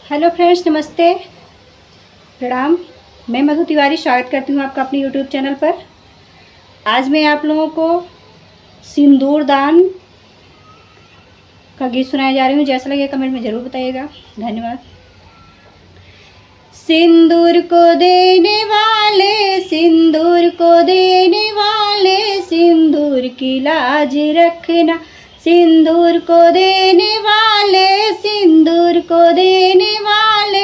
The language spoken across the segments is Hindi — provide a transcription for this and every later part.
हेलो फ्रेंड्स, नमस्ते, प्रणाम। मैं मधु तिवारी स्वागत करती हूँ आपका अपने यूट्यूब चैनल पर। आज मैं आप लोगों को सिंदूर दान का गीत सुनाया जा रही हूँ। जैसा लगे कमेंट में ज़रूर बताइएगा। धन्यवाद। सिंदूर को देने वाले, सिंदूर को देने वाले, सिंदूर की लाज रखना। सिंदूर को देने वाले, सिंदूर को देने वाले,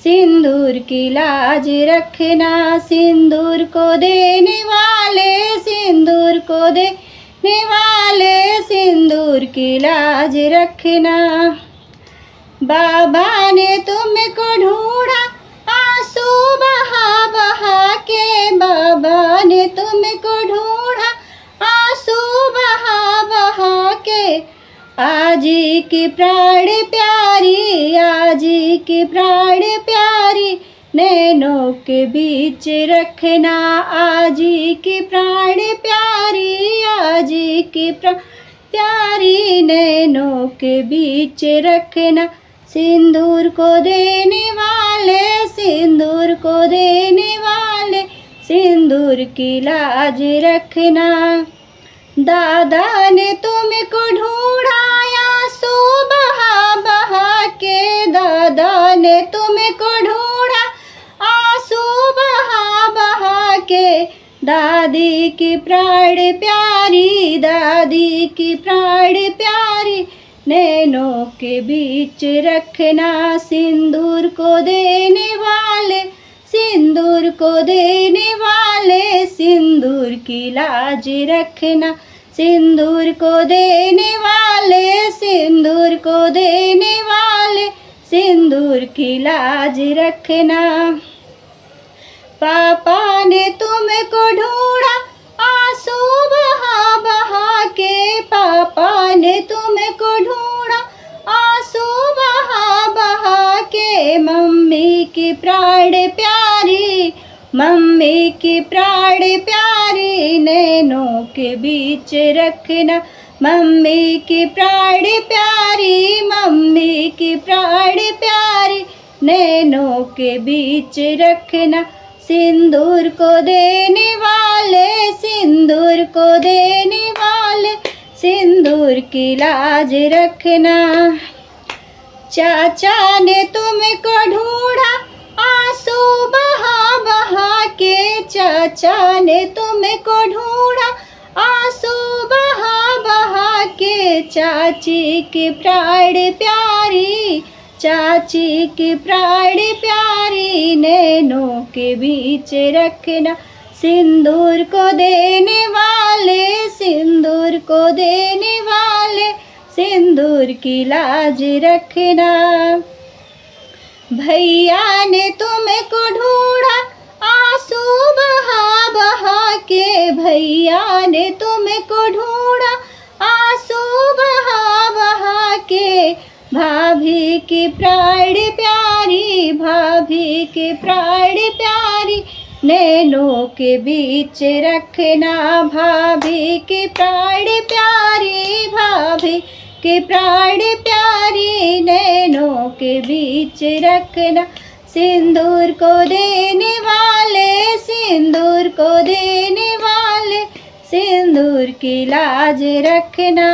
सिंदूर की लाज रखना। सिंदूर को देने वाले, सिंदूर को देने वाले, सिंदूर की लाज रखना। बाबा ने तुमको ढूंढा आंसू बहा बहा के, बाबा ने तुमको ढूंढा आंसू बहा बहा के। आज की प्राण प्यारी, आज की प्राण प्यारी, नैनों के बीच रखना। आज की प्राण प्यारी, आज की प्राण प्यारी, नैनों के बीच रखना। सिंदूर को देने वाले, सिंदूर को देने वाले, सिंदूर की लाज रखना। दादा ने तुमको ढूंढा आंसू बहा बहा के, दादा ने तुमको ढूंढा आंसू बहा बहा के। दादी की प्राण प्यारी, दादी की प्राण प्यारी, नैनों के बीच रखना। सिंदूर को देने वाले, सिंदूर को देने वाले, सिंदूर की लाज रखना। सिंदूर को देने वाले, सिंदूर को देने वाले, सिंदूर की लाज रखना। पापा ने तुमको ढूंढा आंसू बहा बहा के, पापा ने तुमको ढूंढा आंसू बहा बहा के। मम्मी की प्राण प्यारी, मम्मी की प्राण प्यारी, नैनों के बीच रखना। मम्मी की प्राण प्यारी, मम्मी की प्राण प्यारी, नैनों के बीच रखना। सिंदूर को देने वाले, सिंदूर को देने वाले, सिंदूर की लाज रखना। चाचा ने तुमको ढूंढा आंसू बहा बहा के, चाचा ने तुमको ढूंढा आंसू बहा बहा के। चाची की प्राण प्यारी, चाची की प्राण प्यारी, नैनों के बीच रखना। सिंदूर को देने वाले, सिंदूर को देने वाले, सिंदूर की लाज रखना। भैया ने तुमको ढूंढा आंसू बहा बहा के, भैया ने तुमको ढूंढा आंसू बहा बहा के। भाभी की प्राण प्यारी, भाभी की प्राण प्यारी, नैनों के बीच रखना। भाभी की प्राण प्यारी, भाभी की प्राण प्यारी, नैनों के बीच रखना। सिंदूर को देने वाले, सिंदूर को देने वाले, सिंदूर की लाज रखना।